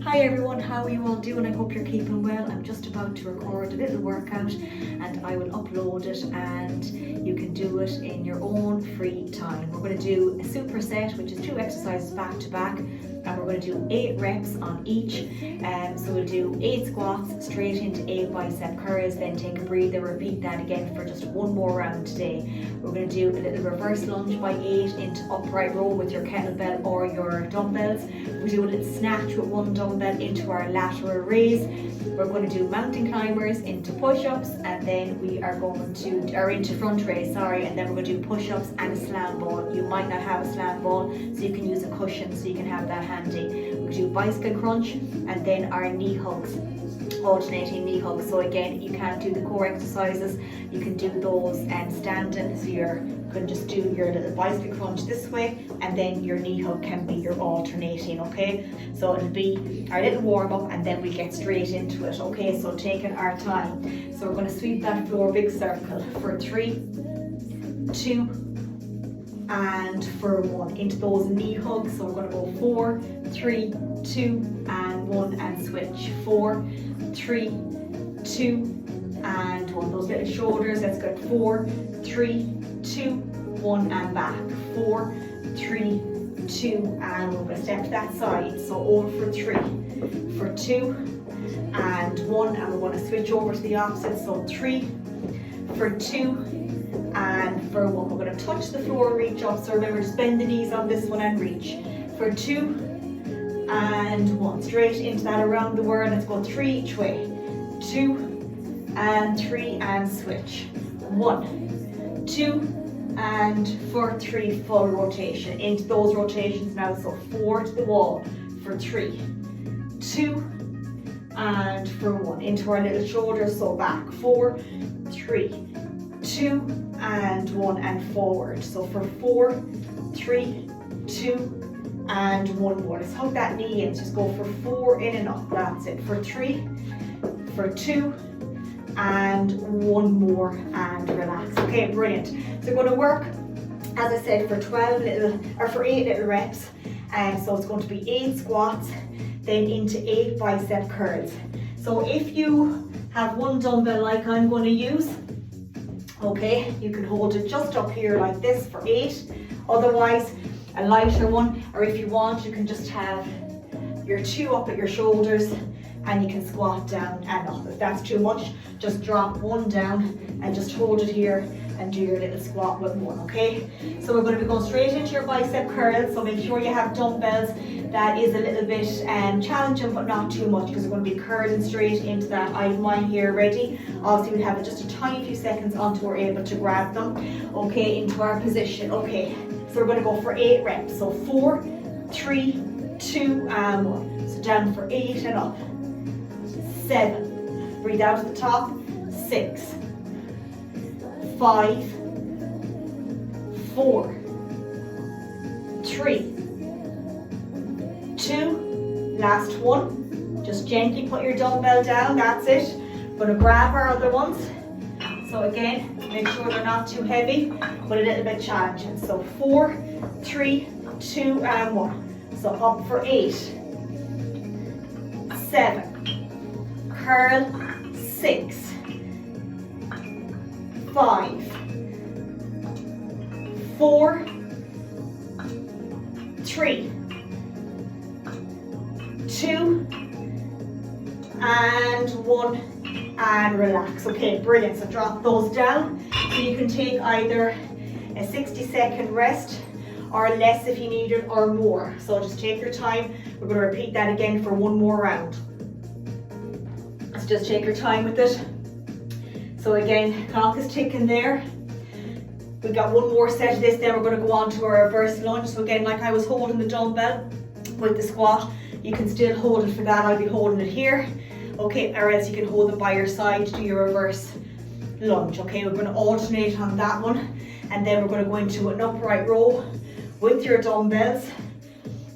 Hi everyone, how are you all doing? I hope you're keeping well. I'm just about to record a little workout and I will upload it and you can do it in your own free time. We're going to do a superset, which is 2 exercises back to back, and we're going to do 8 reps on each. So we'll do 8 squats straight into 8 bicep curls, then take a breather, repeat that again for just one more round today. We're going to do a little reverse lunge by 8 into upright row with your kettlebell or your dumbbells. We do a little snatch with one dumbbell into our lateral raise. We're going to do mountain climbers into push-ups, and then we are going to, or into front raise, sorry, and then we're going to do push-ups and a slam ball. You might not have a slam ball, so you can use a cushion so you can have that handy. We'll do bicycle crunch and then our knee hugs, alternating knee hugs. So again, you can't do the core exercises, you can do those standing, so you can just do your little bicycle crunch this way, and then your knee hug can be your alternating, okay? So it'll be our little warm up and then we get straight into it, okay? So taking our time. So we're going to sweep that floor big circle for 3, 2, and for 1 into those knee hugs. So we're going to go 4, 3, 2, and 1, and switch. 4, 3, 2, and 1. Those little shoulders, let's go 4, 3, 2, 1, and back. 4, 3, 2, and we're going to step to that side. So over for 3, for 2, and 1, and we're going to switch over to the opposite. So 3, for 2, and for 1. We're going to touch the floor, reach up. So remember, just bend the knees on this one and reach. For 2, and 1. Straight into that around the world. Let's go 3 each way. 2, and 3, and switch. 1, 2, and for 3, full rotation. Into those rotations now. So 4 to the wall for 3, 2, and for 1. Into our little shoulders. So back. 4, 3, 2, and 1, and forward. So for 4, 3, 2, and 1 more. Let's hug that knee in. Just go for 4 in and up. That's it. For 3, for 2, and 1 more, and relax. Okay, brilliant. So we're going to work, as I said, for 8 little reps. And so it's going to be 8 squats, then into 8 bicep curls. So if you have one dumbbell like I'm going to use, okay, you can hold it just up here like this for 8. Otherwise, a lighter one, or if you want, you can just have your 2 up at your shoulders and you can squat down and up. If that's too much, just drop 1 down and just hold it here and do your little squat with 1, okay? So we're going to be going straight into your bicep curls, so make sure you have dumbbells. That is a little bit challenging, but not too much, because we're going to be curling straight into that. I have mine here ready. Obviously we'll have it just a tiny few seconds until we're able to grab them, okay, into our position. Okay, so we're going to go for 8 reps. So 4, 3, 2, and 1. So down for 8 and up. 7, breathe out at the top. 6, 5, 4, 3, 2, last one. Just gently put your dumbbell down, that's it. We're going to grab our other ones. So again, make sure they're not too heavy, but a little bit challenging. So 4, 3, 2, and 1. So up for 8, 7, curl, 6, 5, 4, 3, 2, and 1, and relax. Okay, brilliant. So drop those down. So you can take either a 60-second rest or less if you need it, or more. So just take your time. We're going to repeat that again for 1 more round. So just take your time with it. So again, clock is ticking there. We've got 1 more set of this, then we're going to go on to our reverse lunge. So again, like I was holding the dumbbell with the squat, you can still hold it for that. I'll be holding it here. Okay, or else you can hold it by your side to do your reverse lunge. Okay, we're going to alternate on that one, and then we're going to go into an upright row with your dumbbells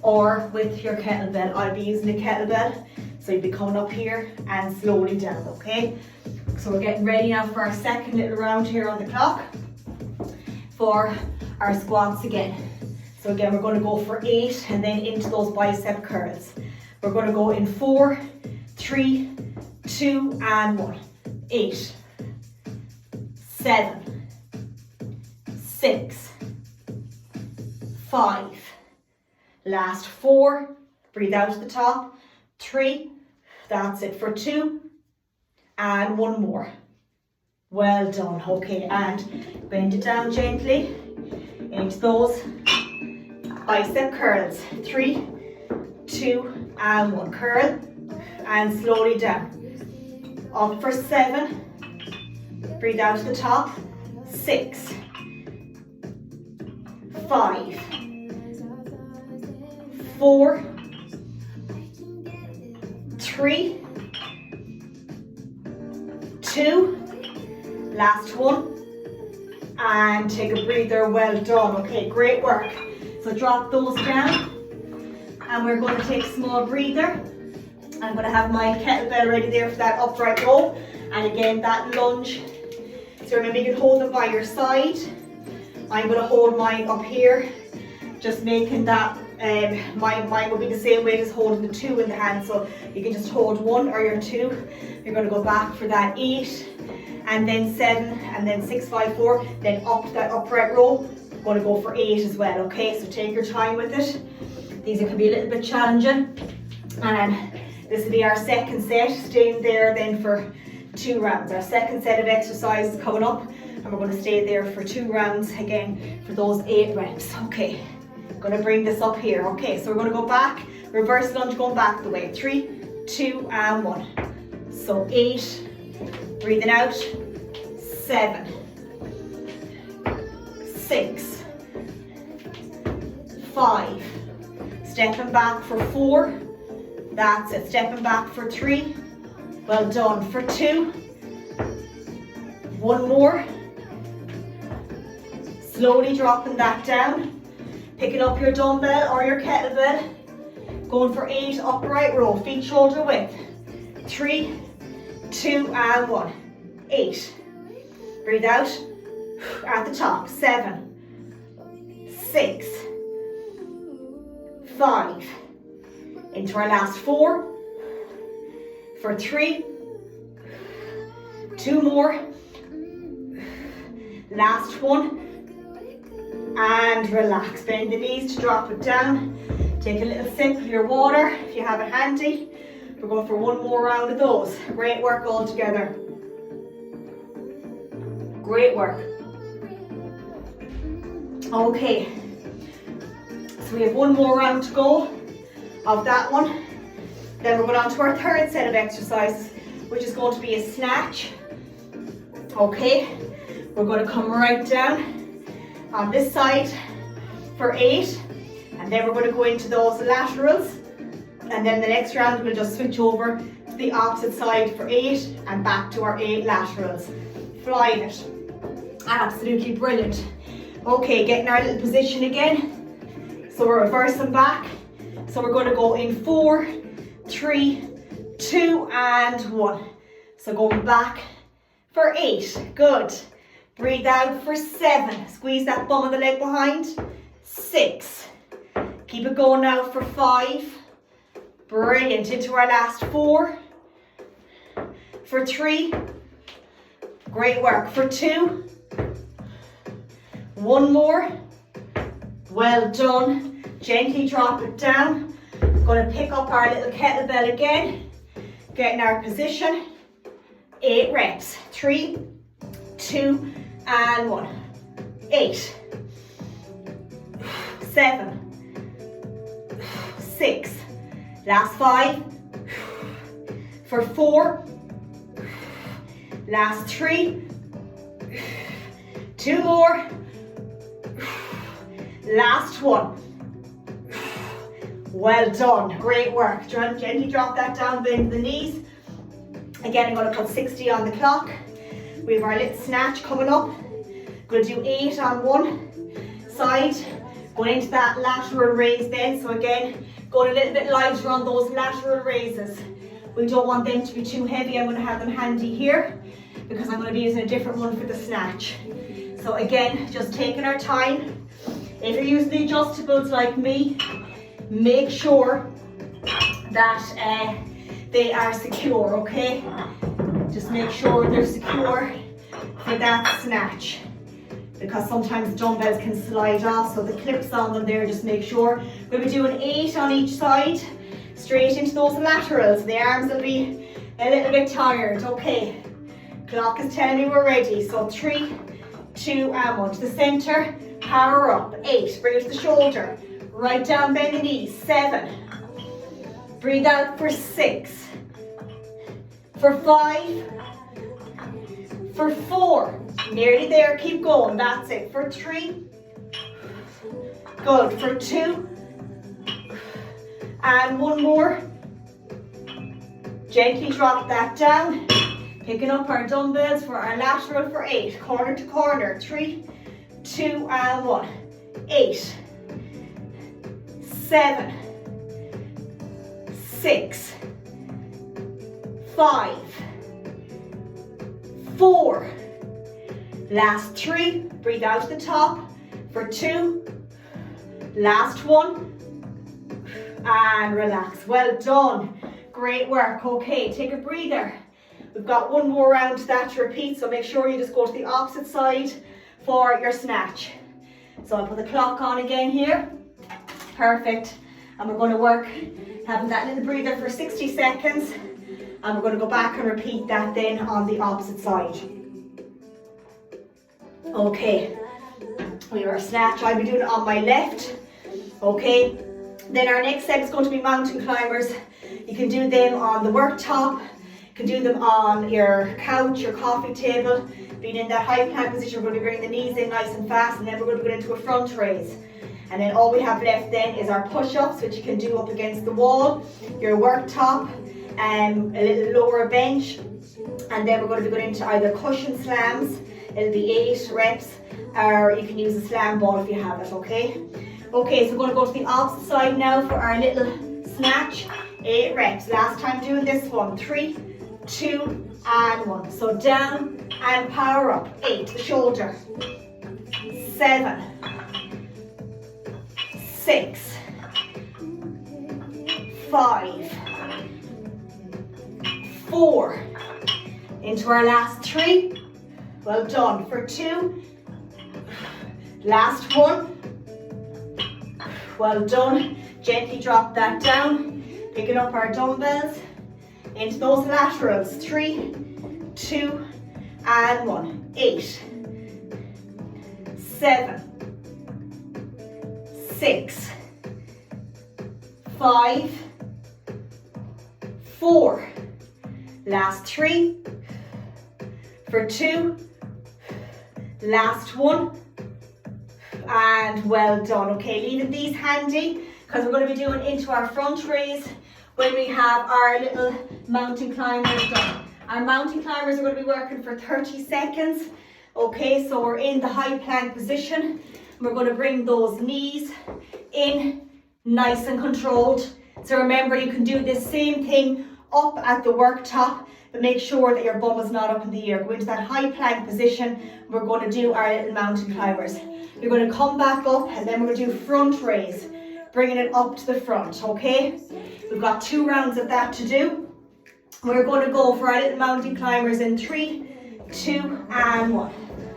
or with your kettlebell. I'll be using the kettlebell, so you'll be coming up here and slowly down, okay? So we're getting ready now for our second little round here on the clock for our squats again. So again, we're going to go for 8 and then into those bicep curls. We're going to go in 4, 3, 2, and 1. 8, 7, 6, 5. Last 4. Breathe out at the top. 3. That's it for 2. And 1 more. Well done. Okay, and bend it down gently into those bicep curls. 3, 2, and 1. Curl and slowly down. Up for 7. Breathe out to the top. 6, 5, 4, 3, 2. Last one, and take a breather. Well done. Okay, great work. So drop those down, and we're going to take a small breather. I'm going to have my kettlebell ready there for that upright row, and again that lunge. So remember, you can hold them by your side. I'm going to hold mine up here, just making that. Mine will be the same weight as holding the 2 in the hand, so you can just hold 1 or your 2. You're going to go back for that 8. And then 7, and then 6, 5, 4, then up that upright row. I'm going to go for 8 as well, okay? So take your time with it. These can be a little bit challenging. And this will be our second set, staying there then for 2 rounds. Our second set of exercises coming up, and we're going to stay there for 2 rounds again for those 8 reps. Okay, I'm going to bring this up here. Okay, so we're going to go back, reverse lunge, going back the way. 3, 2, and 1. So 8. Breathing out, 7, 6, 5, stepping back for 4, that's it, stepping back for 3, well done, for 2, 1 more, slowly dropping that down, picking up your dumbbell or your kettlebell, going for 8 upright row, feet shoulder width, 3, 2, and 1. 8. Breathe out at the top. 7, 6, 5. Into our last 4. For 3. 2 more. Last one. And relax. Bend the knees to drop it down. Take a little sip of your water if you have it handy. We're going for 1 more round of those. Great work all together. Great work. Okay, so we have 1 more round to go of that one. Then we're going on to our third set of exercises, which is going to be a snatch. Okay, we're going to come right down on this side for 8, and then we're going to go into those laterals. And then the next round we'll just switch over to the opposite side for 8 and back to our 8 laterals. Flying it. Absolutely brilliant. Okay, getting our little position again. So we're reversing back. So we're going to go in 4, 3, 2, and 1. So going back for 8. Good. Breathe out for 7. Squeeze that bum of the leg behind. 6. Keep it going now for 5. Brilliant. Into our last 4. For 3. Great work. For 2. 1 more. Well done. Gently drop it down. Going to pick up our little kettlebell again. Get in our position. 8 reps. 3, 2, and 1. 8. 7. 6. Last 5. For 4. Last 3. 2 more. Last 1. Well done. Great work. Gently drop that down, bend the knees. Again, I'm going to put 60 on the clock. We have our little snatch coming up. Going to do 8 on one side. Going into that lateral raise then. So again, going a little bit lighter on those lateral raises. We don't want them to be too heavy. I'm going to have them handy here because I'm going to be using a different one for the snatch. So again, just taking our time. If you're using the adjustables like me, make sure that they are secure, okay? Just make sure they're secure for that snatch, because sometimes dumbbells can slide off, so the clips on them there, just make sure. We'll be doing 8 on each side, straight into those laterals. The arms will be a little bit tired, okay? Clock is telling me we're ready, so 3, 2, and 1. To the center, power up. 8, bring it to the shoulder. Right down, bend the knees. 7. Breathe out for 6. For 5. For 4. Nearly there, keep going. That's it. For 3. Good. For 2. And 1 more. Gently drop that down. Picking up our dumbbells for our lateral for 8. Corner to corner. 3, 2, and 1. 8. 7. 6. 5. 4. Last 3. Breathe out to the top. For 2. Last 1. And relax. Well done. Great work. Okay, take a breather. We've got 1 more round to that to repeat, so make sure you just go to the opposite side for your snatch. So I'll put the clock on again here. Perfect. And we're going to work having that little breather for 60 seconds. And we're going to go back and repeat that then on the opposite side. Okay. We are snatch. I'll be doing it on my left. Okay. Then our next set is going to be mountain climbers. You can do them on the worktop. You can do them on your couch, your coffee table. Being in that high plank position, we're going to bring the knees in nice and fast, and then we're going to go into a front raise. And then all we have left then is our push-ups, which you can do up against the wall, your worktop, a little lower bench. And then we're going to be going into either cushion slams. It'll be 8 reps, or you can use a slam ball if you have it, okay? Okay, so we're going to go to the opposite side now for our little snatch. 8 reps. Last time doing this one. 3, 2, and 1. So down and power up. 8, the shoulder. 7, 6, 5, 4. Into our last 3. Well done. For 2. Last 1. Well done. Gently drop that down. Picking up our dumbbells into those laterals. 3, 2, and 1. 8, 7, 6, 5, 4. Last 3. For 2. Last 1. And well done. Okay, leaving these handy because we're going to be doing into our front raise when we have our little mountain climbers done. Our mountain climbers are going to be working for 30 seconds. Okay, so we're in the high plank position. We're going to bring those knees in nice and controlled. So remember, you can do this same thing up at the worktop, but make sure that your bum is not up in the air. Go into that high plank position. We're going to do our little mountain climbers. You're going to come back up, and then we're going to do front raise, bringing it up to the front, okay? We've got 2 rounds of that to do. We're going to go for our little mountain climbers in 3, 2, and 1.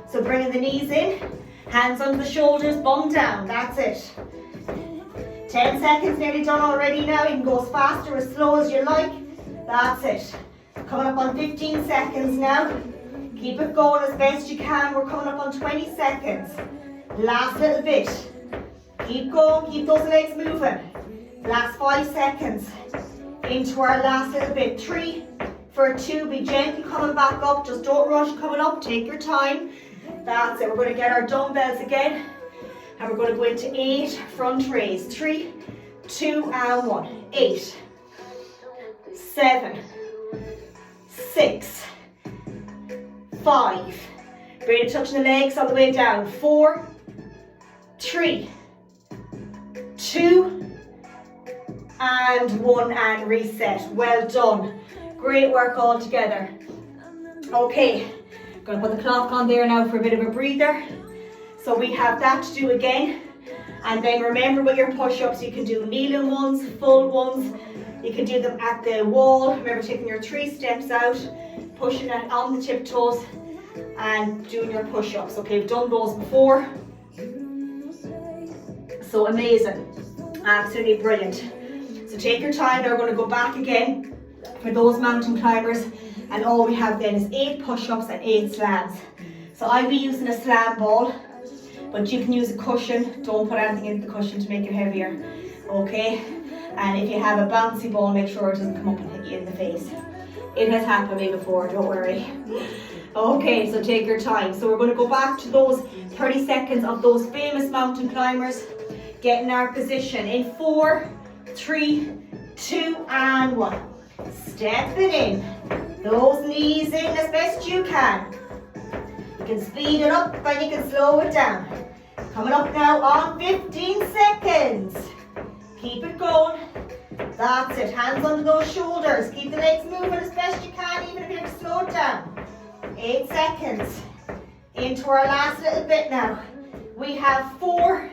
So bringing the knees in, hands under the shoulders, bum down, that's it. 10 seconds, nearly done already now. You can go as fast or as slow as you like. That's it. Coming up on 15 seconds now. Keep it going as best you can. We're coming up on 20 seconds. Last little bit. Keep going, keep those legs moving. Last 5 seconds. Into our last little bit. 3, for 2, be gently coming back up. Just don't rush coming up, take your time. That's it. We're going to get our dumbbells again. And we're going to go into 8 front raise. 3, 2, and 1. 8, 7, 6, 5. Really touching the legs all the way down. 4, 3, 2, and 1, and reset. Well done. Great work all together. Okay, going to put the clock on there now for a bit of a breather. So we have that to do again. And then remember with your push-ups, you can do kneeling ones, full ones. You can do them at the wall. Remember taking your 3 steps out, pushing it on the tiptoes and doing your push-ups. Okay, we've done those before. So amazing, absolutely brilliant. So take your time, now we're going to go back again for those mountain climbers, and all we have then is 8 push-ups and 8 slams. So I'll be using a slam ball, but you can use a cushion. Don't put anything in the cushion to make it heavier, okay? And if you have a bouncy ball, make sure it doesn't come up and hit you in the face. It has happened to me before, don't worry. Okay, so take your time. So we're going to go back to those 30 seconds of those famous mountain climbers. Get in our position in 4, 3, 2, and 1. Step it in. Those knees in as best you can. You can speed it up and you can slow it down. Coming up now on 15 seconds. Keep it going. That's it. Hands under those shoulders. Keep the legs moving as best you can, even if you have to slow it down. 8 seconds. Into our last little bit now. We have 4,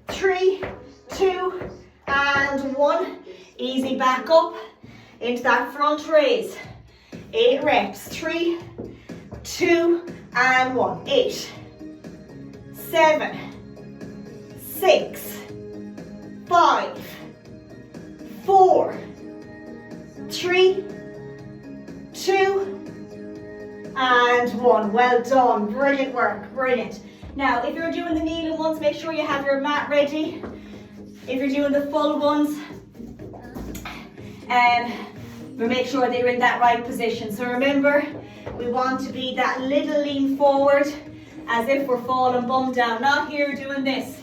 3, 2, and 1. Easy back up into that front raise. 8 reps. 3, 2, and 1. 8, 7, 6, 5, 4, 3, 2, and 1. Well done. Brilliant work. Brilliant. Now, if you're doing the kneeling ones, make sure you have your mat ready. If you're doing the full ones, but make sure they're in that right position. So remember, we want to be that little lean forward, as if we're falling bum down. Not here doing this.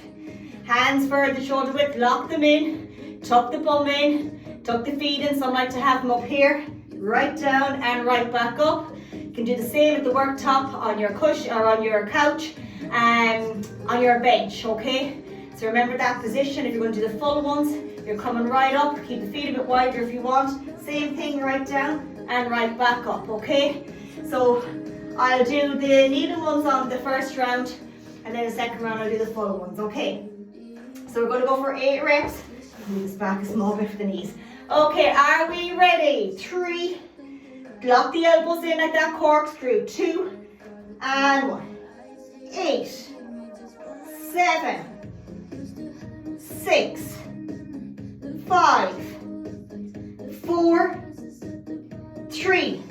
Hands further shoulder width, lock them in, tuck the bum in, tuck the feet in. Some like to have them up here, right down and right back up. You can do the same at the worktop, on your cushion or on your couch, on your bench, okay? So remember that position. If you're going to do the full ones, you're coming right up. Keep the feet a bit wider if you want. Same thing, right down and right back up, okay? So I'll do the kneeling ones on the first round, and then the second round I'll do the full ones, okay? So we're going to go for 8 reps. Move this back a small bit for the knees. Okay, are we ready? 3, lock the elbows in like that corkscrew. 2, and 1. 8, 7, 6, 5, 4, 3,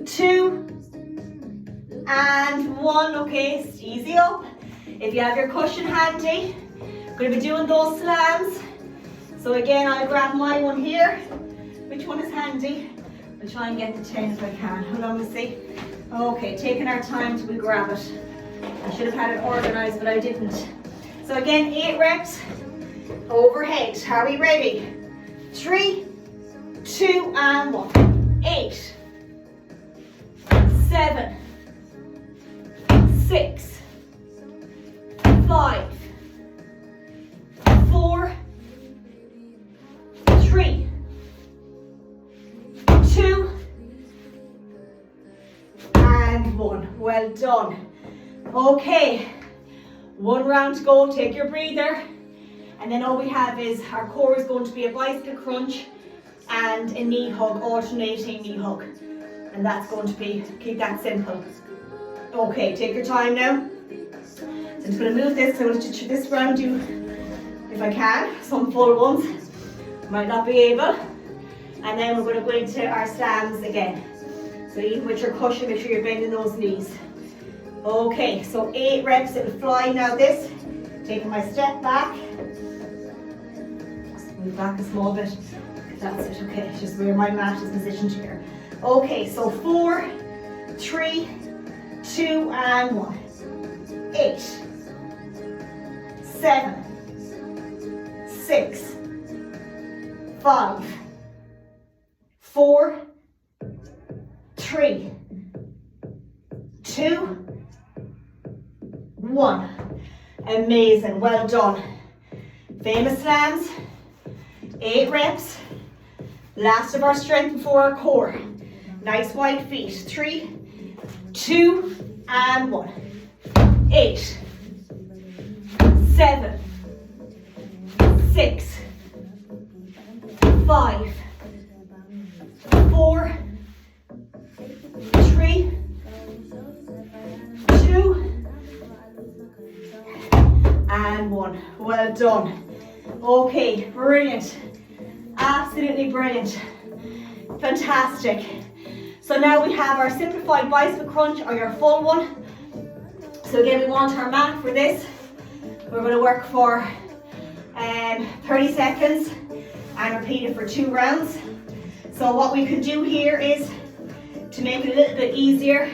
2, and 1. Okay, easy up. If you have your cushion handy, we're going to be doing those slams. So again, I'll grab my one here. Which one is handy? We'll try and get the 10 if I can. Hold on, let's see. Okay, taking our time till we grab it. I should have had it organised, but I didn't. So again, 8 reps overhead. Are we ready? 3, 2, and 1. 8, 7, 6, 5, 4, 3, 2, and 1. Well done. Okay, 1 round to go. Take your breather. And then all we have is our core is going to be a bicycle crunch and a knee hug, alternating knee hug. And that's going to be, keep that simple. Okay, take your time now. So I'm just going to move this. I'm going to do this round, if I can, some full ones. Might not be able. And then we're going to go into our slams again. So even with your cushion, make sure you're bending those knees. Okay, so 8 reps, it'll fly now this. Taking my step back. Just move back a small bit. That's it, okay, it's just where my mat is positioned here. Okay, so 4, 3, 2, and 1. 8, 7, 6, 5, 4, 3, 2, 1. Amazing, well done. Famous slams, 8 reps. Last of our strength before our core. Nice wide feet. 3, 2, and 1. 8, 7, 6, 5, 4, 3, 2, and 1. Well done. Okay, brilliant. Absolutely brilliant. Fantastic. So now we have our simplified bicycle crunch, or your full one. So again, we want our mat for this. We're going to work for 30 seconds and repeat it for 2 rounds. So what we can do here is, to make it a little bit easier,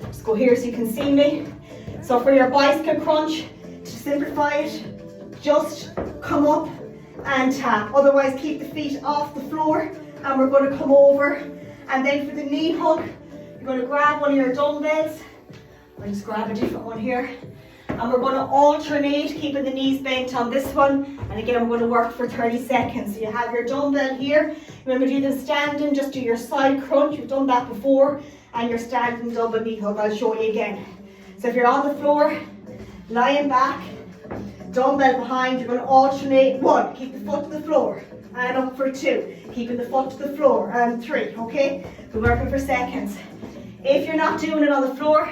just go here so you can see me. So for your bicycle crunch, to simplify it, just come up and tap. Otherwise, keep the feet off the floor, and we're going to come over. And then for the knee hug, you're going to grab one of your dumbbells. I'll just grab a different one here. And we're going to alternate, keeping the knees bent on this one. And again, we're going to work for 30 seconds. So you have your dumbbell here. Remember, do the standing, just do your side crunch. You've done that before. And your standing double knee hug, I'll show you again. So if you're on the floor, lying back, dumbbell behind, you're going to alternate. 1, keep the foot to the floor. And up for 2, keeping the foot to the floor. And 3, okay? We're working for seconds. If you're not doing it on the floor,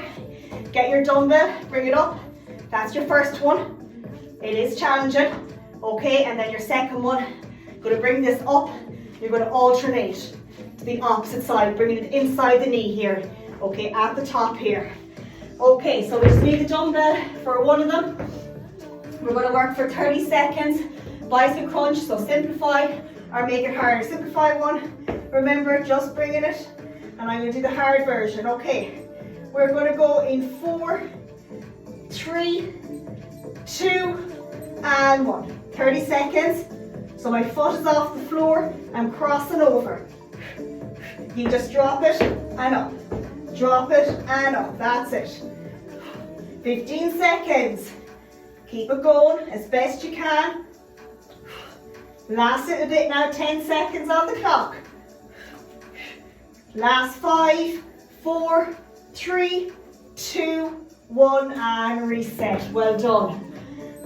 get your dumbbell, bring it up. That's your first one. It is challenging, okay? And then your second one, you're going to bring this up. You're going to alternate to the opposite side, bringing it inside the knee here, okay? At the top here. Okay, so we just need the dumbbell for one of them. We're going to work for 30 seconds. Bicycle crunch, so simplify or make it harder. Simplify one. Remember, just bringing it. And I'm going to do the hard version, okay? We're going to go in 4, 3, 2, and 1. 30 seconds. So my foot is off the floor. I'm crossing over. You just drop it and up. Drop it and up. That's it. 15 seconds. Keep it going as best you can. Last little bit now, 10 seconds on the clock. Last 5, 4, 3, 2, 1, and reset. Well done.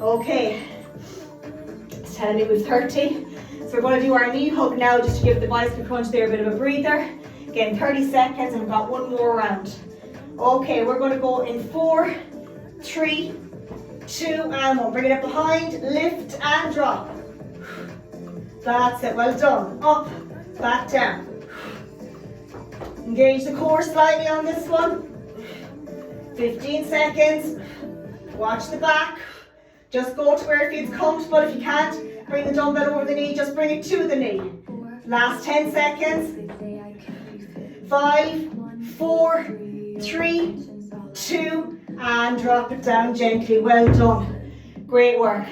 Okay, it's telling me we've 30. So we're going to do our knee hug now, just to give the bicycle crunch there a bit of a breather. Again, 30 seconds, and we've got one more round. Okay, we're going to go in 4, 3, 2, and 1. Bring it up behind, lift and drop. That's it, well done. Up, back down. Engage the core slightly on this one. 15 seconds. Watch the back. Just go to where it feels comfortable. If you can't, bring the dumbbell over the knee, just bring it to the knee. Last 10 seconds. 5, 4, 3, 2, and drop it down gently. Well done. Great work.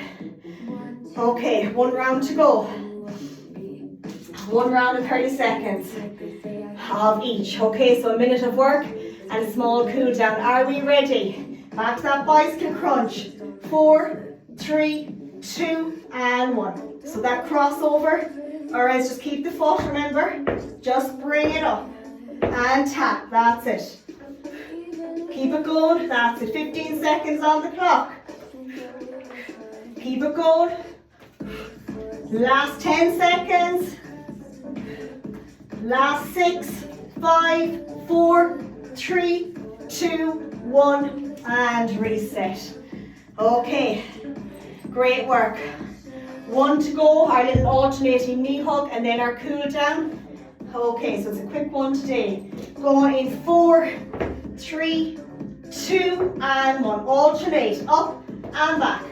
Okay, 1 round to go. 1 round and 30 seconds of each. Okay, so a minute of work and a small cool down. Are we ready? Back to that bicycle crunch. 4, 3, 2, and 1. So that crossover, or else just keep the foot, remember? Just bring it up and tap. That's it. Keep it going. That's it. 15 seconds on the clock. Keep it going. Last 10 seconds. Last 6, 5, 4, 3, 2, 1, and reset. Okay, great work. 1 to go, our little alternating knee hug, and then our cool down. Okay, so it's a quick one today. Going in 4, 3, 2, and 1. Alternate, up and back.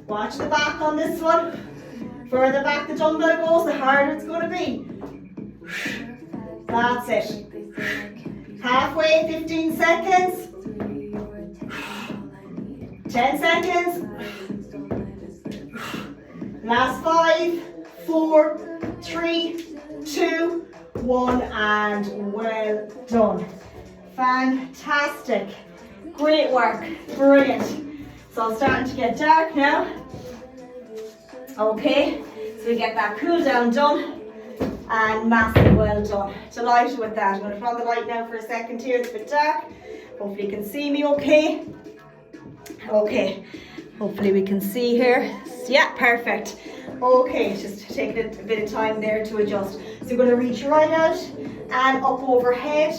Watch the back on this one. Further back the dumbbell goes, the harder it's going to be. That's it. Halfway, 15 seconds. 10 seconds. Last 5, 4, 3, 2, 1, and well done. Fantastic. Great work. Brilliant. So it's starting to get dark now. Okay, so we get that cool down done. And massive well done. Delighted with that. I'm going to put on the light now for a second here. It's a bit dark. Hopefully you can see me okay. Okay. Hopefully we can see here. Yeah, perfect. Okay, just take a bit of time there to adjust. So you're going to reach right out and up overhead.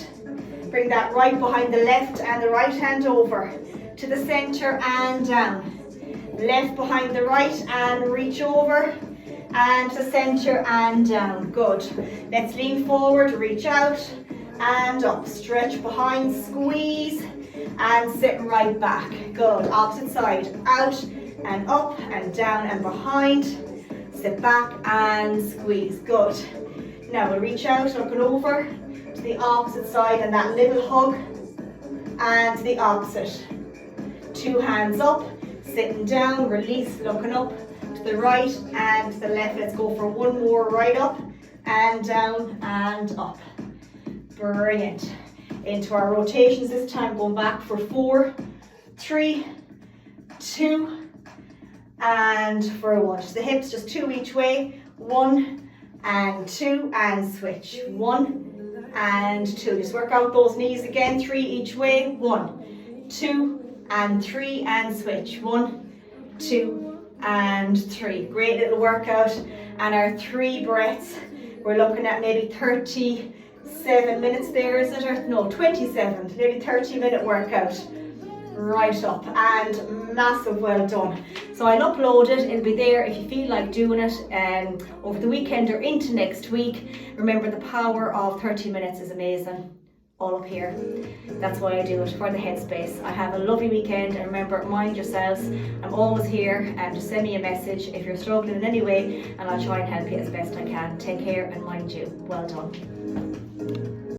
Bring that right behind the left and the right hand over to the center and down. Left behind the right and reach over and to center and down. Good. Let's lean forward, reach out and up. Stretch behind, squeeze and sit right back. Good. Opposite side. Out and up and down and behind. Sit back and squeeze. Good. Now we'll reach out, looking over to the opposite side and that little hug and the opposite. 2 hands up, sitting down, release, looking up to the right and to the left. Let's go for one more. Right up and down and up. Brilliant. Into our rotations this time, going back for 4, 3, 2, and for 1. Just the hips, just 2 each way. 1 and 2 and switch. 1 and 2. Just work out those knees again. 3 each way. 1, 2 and 3 and switch. 1, 2 and 3. Great little workout. And our 3 breaths, we're looking at maybe 37 minutes there, is it? Or no, 27, nearly 30-minute workout. Right up, and massive well done. So I'll upload it, it'll be there if you feel like doing it over the weekend or into next week. Remember, the power of 30 minutes is amazing. All up here. That's why I do it, for the headspace. I have a lovely weekend, and remember, mind yourselves. I'm always here, and just send me a message if you're struggling in any way, and I'll try and help you as best I can. Take care and mind you. Well done.